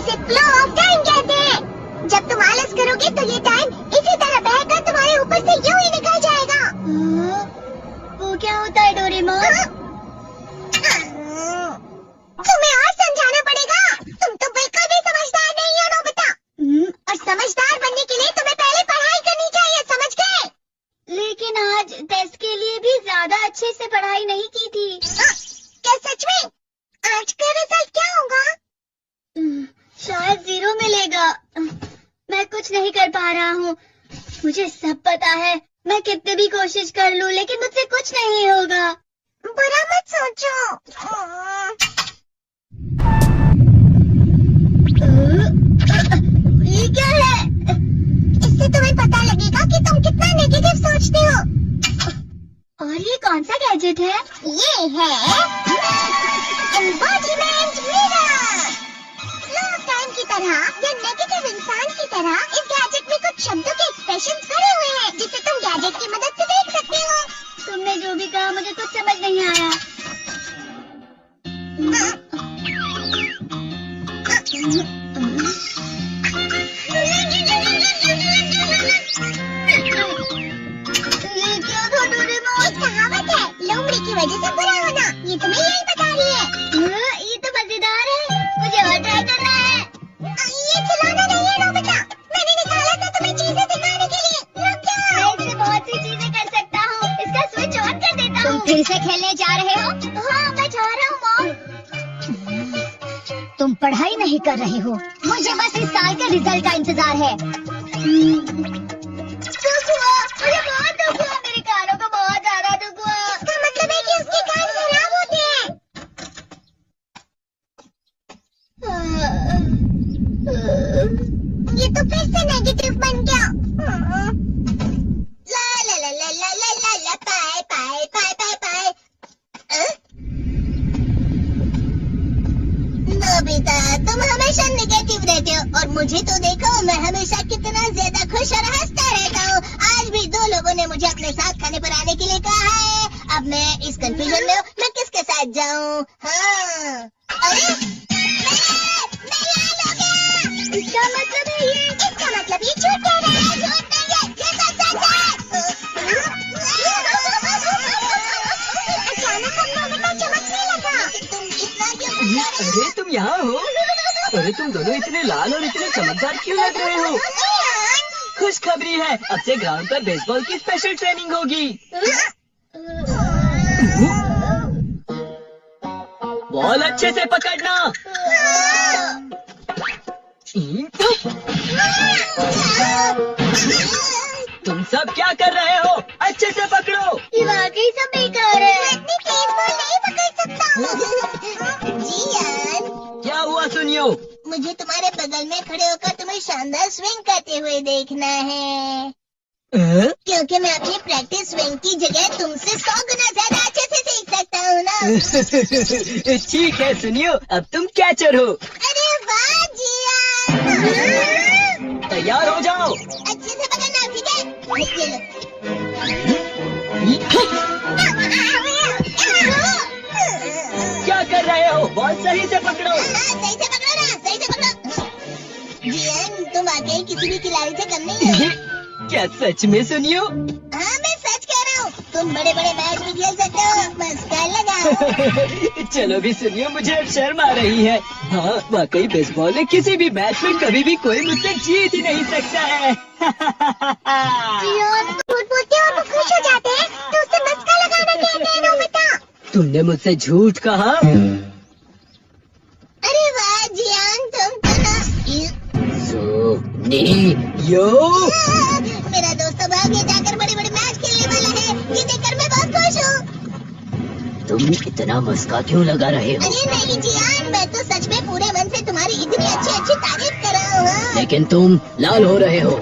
इसे flow of time कहते हैं। जब तुम आलस करोगे तो ये टाइम इसी तरह बहकर तुम्हारे ऊपर से यूं ही निकल जाएगा। वो क्या होता है डोरेमोन? तुम्हें और समझाना पड़ेगा। तुम तो बिल्कुल भी समझदार नहीं हो नोबिता। और समझदार बनने के लिए तुम्हें पहले पढ़ाई करनी चाहिए, समझ गए? लेकिन आज टेस्ट के लिए भी ज्यादा अच्छे से पढ़ाई नहीं की थी। क्या सच में? आज का रिजल्ट क्या होगा? शायद 0 मिलेगा। मैं कुछ नहीं कर पा रहा हूँ। मुझे सब पता है। मैं कितनी भी कोशिश कर लूँ लेकिन मुझसे कुछ नहीं होगा। बुरा मत सोचो। ये क्या है? इससे तुम्हें पता लगेगा कि तुम कितना नेगेटिव सोचते हो। और ये कौन सा गैजेट है? ये है embodiment mirror. Flow of time की तरह या नेगेटिव इंसान की तरह इस गैजेट में कुछ शब्दों के एक्सप्रेशंस भरे हुए हैं जिसे तुम गैजेट की मदद से देख सकते हो। तुमने जो भी कहा मुझे कुछ समझ नहीं आया। ये क्या था डोरेमोन? एक कहावत है, लोमड़ी की वजह से बुरा होना। ये तुम्हें यही बता रही है। ये तो मजेदार है। मुझे और ट्राई करना है। ये खिलौना नहीं है नोबिता। मैंने निकाला था तुम्हें चीजें सिखाने के लिए। रुक जाओ। मैं इससे बहुत सी चीजें कर सकता हूँ। इसका स्विच ऑन कर देता हूँ। तुम फिर से खेलने जा रहे हो? हाँ, मैं जा रहा हूँ मॉम। तुम पढ़ाई नहीं कर रहे हो। मुझे बस इस साल के रिजल्ट का इंतजार है। दुख हुआ, मुझे बहुत दुख हुआ। मेरे कानों को बहुत ज्यादा दुख हुआ। इसका मतलब है कि उसके कान खराब होते हैं। ये तो फिर से नेगेटिव बन गया। ला ला ला ला ला ला ला ला पाए पाए पाए पाए पाए। नोबिता, तुम हमेशा नेगेटिव रहते हो और मुझे तो देखो, मैं हमेशा कितना ज्यादा खुश और हंसता रहता हूँ। आज भी 2 लोगों ने मुझे अपने साथ खाने पर आने के लिए कहा है। अब मैं इस कंफ्यूजन में हूँ, मैं किसके साथ जाऊँ? हाँ, अरे मैं लाल हो गया। इसका मतलब है ये। इसका मतलब ये झूठ कह रहा है। झूठ नहीं है, ये सच है। अचानक हम नोबिता चमकने लगा। तुम इतना क्यों गुस्सा रहे हो? अरे तुम यहाँ हो? अरे तुम दोनों इतने लाल और इतने चमकदार क्यों लग रहे हो? खुशखबरी है, अब से ग्राउंड पर बेसबॉल की स्पेशल ट्रेनिंग होगी। बॉल अच्छे से पकड़ना। तुम सब क्या कर रहे हो? अच्छे से पकड़ो। ये वाकई सब बेकार है। मैं इतनी तेज बॉल नहीं पकड़ सकता। जियान, क्या हुआ सुनियो? मुझे तुम्हारे बगल में खड़े होकर तुम्हें शानदार स्विंग करते हुए देखना है। क्योंकि मैं अपनी प्रैक्टिस स्विंग की जगह तुमसे 100 गुना ज्यादा अच्छे से सीख सकता हूँ ना। ठीक है सुनियो, अब तुम कैचर हो। अरे वाह जियान। तैयार हो जाओ। अच्छे से पकड़ना, ठीक है? ये लो। क्या कर रहे हो? बॉल सही से पकड़ो। सही से पकड़ो ना, सही से पकड़ो। जियान, तुम वाकई किसी भी खिलाड़ी से कम नहीं हो। क्या सच में सुनियो? हाँ, मैं सच कह रहा हूँ। तुम बड़े बड़े मैच भी खेल सकते हो। मस्का लगाओ। चलो भी सुनियो, मुझे अब शर्म आ रही है। हाँ, वाकई बेसबॉल में किसी भी मैच में कभी भी कोई मुझसे जीत ही नहीं सकता है। जियान, झूठ बोलते हो और वो खुश हो जाते हैं तो उससे मस्का लगाना कहते हैं नोबिता। तुमने मुझसे झूठ कहा? अरे वाह जियान, तुम तो ना। यो मेरा दोस्त तो भागे जाकर बड़े बड़े मैच खेलने वाला है। ये देखकर मैं बहुत खुश हूँ। तुम इतना मस्का क्यों लगा रहे हो? अरे नहीं जियान, मैं तो सच में पूरे मन से तुम्हारी इतनी अच्छी अच्छी तारीफ कर रहा हूँ। लेकिन तुम लाल हो रहे हो। तुम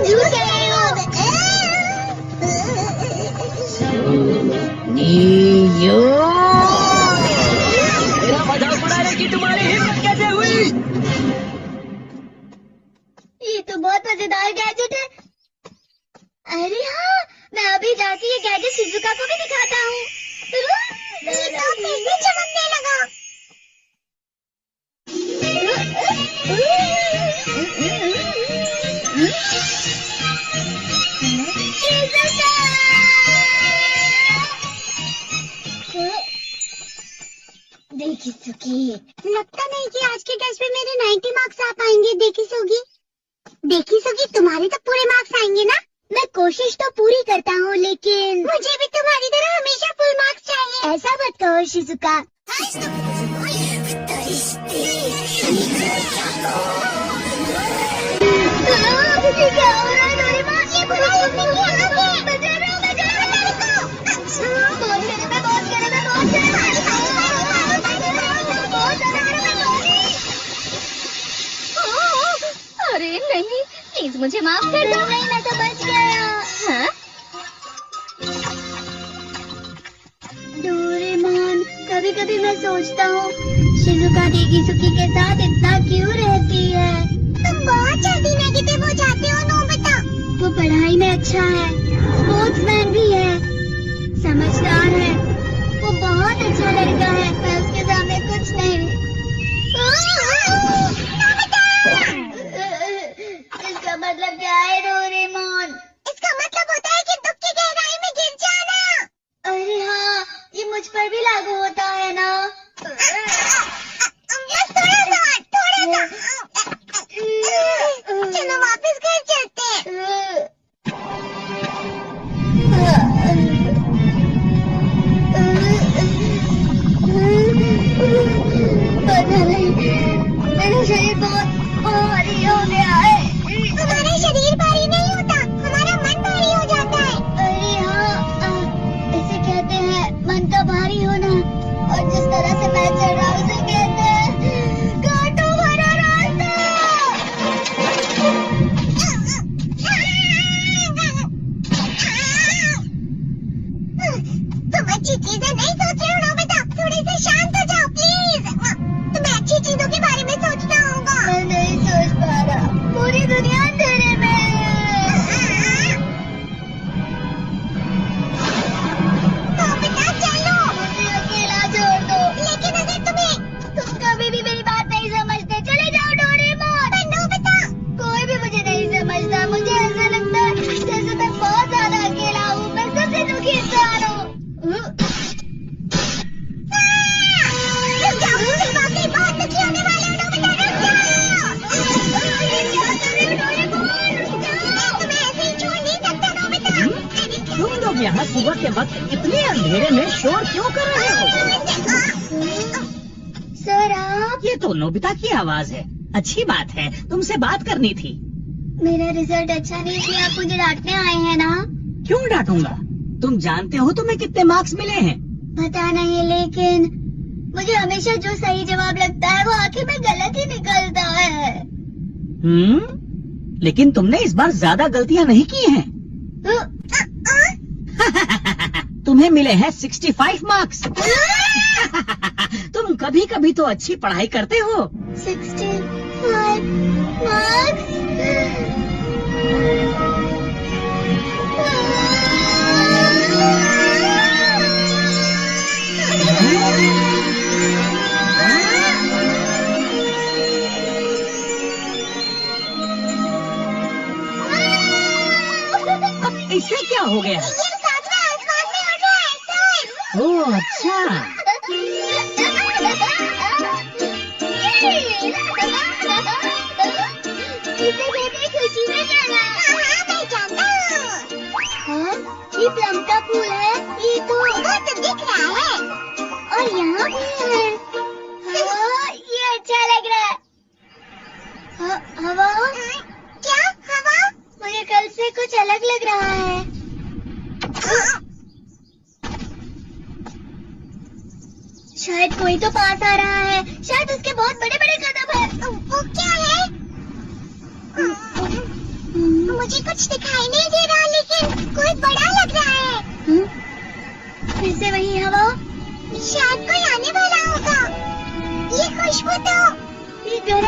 झूठ कह रहे हो। यो मेरा मजाक उड़ाने की तुम्हारी हिम्मत कैसे हुई? ये तो बहुत मजेदार गैजेट है। अरे हाँ, मैं अभी जाके ये गैजेट शिजुका को भी दिखाता हूँ। ये तो फिर से चमकने लगा। लकी। लगता नहीं कि आज के टेस्ट में मेरे 90 मार्क्स आ पाएंगे। देखी सोगी तुम्हारे तो पूरे मार्क्स आएंगे ना? मैं कोशिश तो पूरी करता हूँ, लेकिन मुझे भी तुम्हारी तरह हमेशा फुल मार्क्स चाहिए। ऐसा मत कहो शिजुका। क्या हो रहा है डोरेमोन? ये बुरा लगने की आग है। अरे नहीं, प्लीज मुझे माफ कर दो। नहीं, मैं तो बच गया। हाँ? डोरेमोन, कभी कभी मैं सोचता हूँ शिजुका डेगिसुकी के साथ इतना क्यों रहती है। तुम बहुत जल्दी नेगेटिव हो जाते हो नोबिता। वो पढ़ाई में अच्छा है, स्पोर्ट्समैन भी है, समझदार है, वो बहुत अच्छा लड़का है। मैं उसके सामने कुछ नहीं। इसका मतलब क्या है डोरेमोन? इसका मतलब होता है कि दुख की गहराई में गिर जाना। अरे हाँ, ये मुझ पर भी लागू होता है ना। बस थोड़ा सा। चलो वापस घर चलते हैं। पता नहीं, मेरा शरीर बहुत भारी हो गया है। हमारा शरीर भारी नहीं होता, हमारा मन भारी हो जाता है। अरे हाँ, इसे कहते हैं मन का भारी होना। और जिस तरह से मैं चल रहा हूँ उसे कहते हैं कांटों भरा रास्ता। तुम अच्छी चीजें नहीं सोच रहे हो नोबिता, थोड़ी सी शांत हो जाओ प्लीज। तुम्हें अच्छी चीजों के बारे में सोचना होगा। मैं नहीं सोच पा रहा, पूरी दुनिया अंधेरे में है। नोबिता चलो, मुझे अकेला छोड़ दो। लेकिन अगर तुम कभी भी मेरी बात नहीं समझते, चले जाओ डोरेमोन। पर नोबिता, कोई भी मुझे नहीं समझता। मुझे ऐसा लगता है जैसे मैं बहुत ज्यादा अकेला हूँ। मैं सबसे दुखी इंसान हूँ। बहुत दुखी होने वाले हो नोबिता, तुम्हें ऐसे ही छोड़ नहीं सकता नोबिता। तुम लोग यहाँ सुबह के वक्त इतने अंधेरे में शोर क्यों कर रहे हो? सर आप? ये तो नोबिता की आवाज है। अच्छी बात है, तुमसे बात करनी थी। मेरा रिजल्ट अच्छा नहीं किया, आप मुझे डांटने आए हैं ना? क्यों डांटूंगा? तुम जानते हो तुम्हें कितने मार्क्स मिले हैं? पता नहीं, लेकिन मुझे हमेशा जो सही जवाब लगता है वो आखिर में गलत ही निकलता है। लेकिन तुमने इस बार ज्यादा गलतियाँ नहीं की हैं। तुम्हें मिले हैं 65 मार्क्स। तुम कभी कभी तो अच्छी पढ़ाई करते हो। 65 मार्क्स? इससे क्या हो गया? ये सातवें आसमान में उड़ रहा है सर। ओह अच्छा। इसे कहते खुशी में जाना। हाँ, मैं जानता हूँ। हाँ, ये प्लम का फूल है। ये तो दिख रहा है। और यहाँ भी है। हाँ, ये अच्छा लग रहा है। हवा? क्या हवा? मुझे कल से कुछ अलग लग रहा है। शायद कोई तो पास आ रहा है। शायद उसके बहुत बड़े बड़े कदम हैं। वो क्या है? मुझे कुछ दिखाई नहीं दे रहा, लेकिन कोई बड़ा लग रहा है। फिर से वही हवा। शायद कोई आने वाला होगा। ये खुशबू तो। ये घर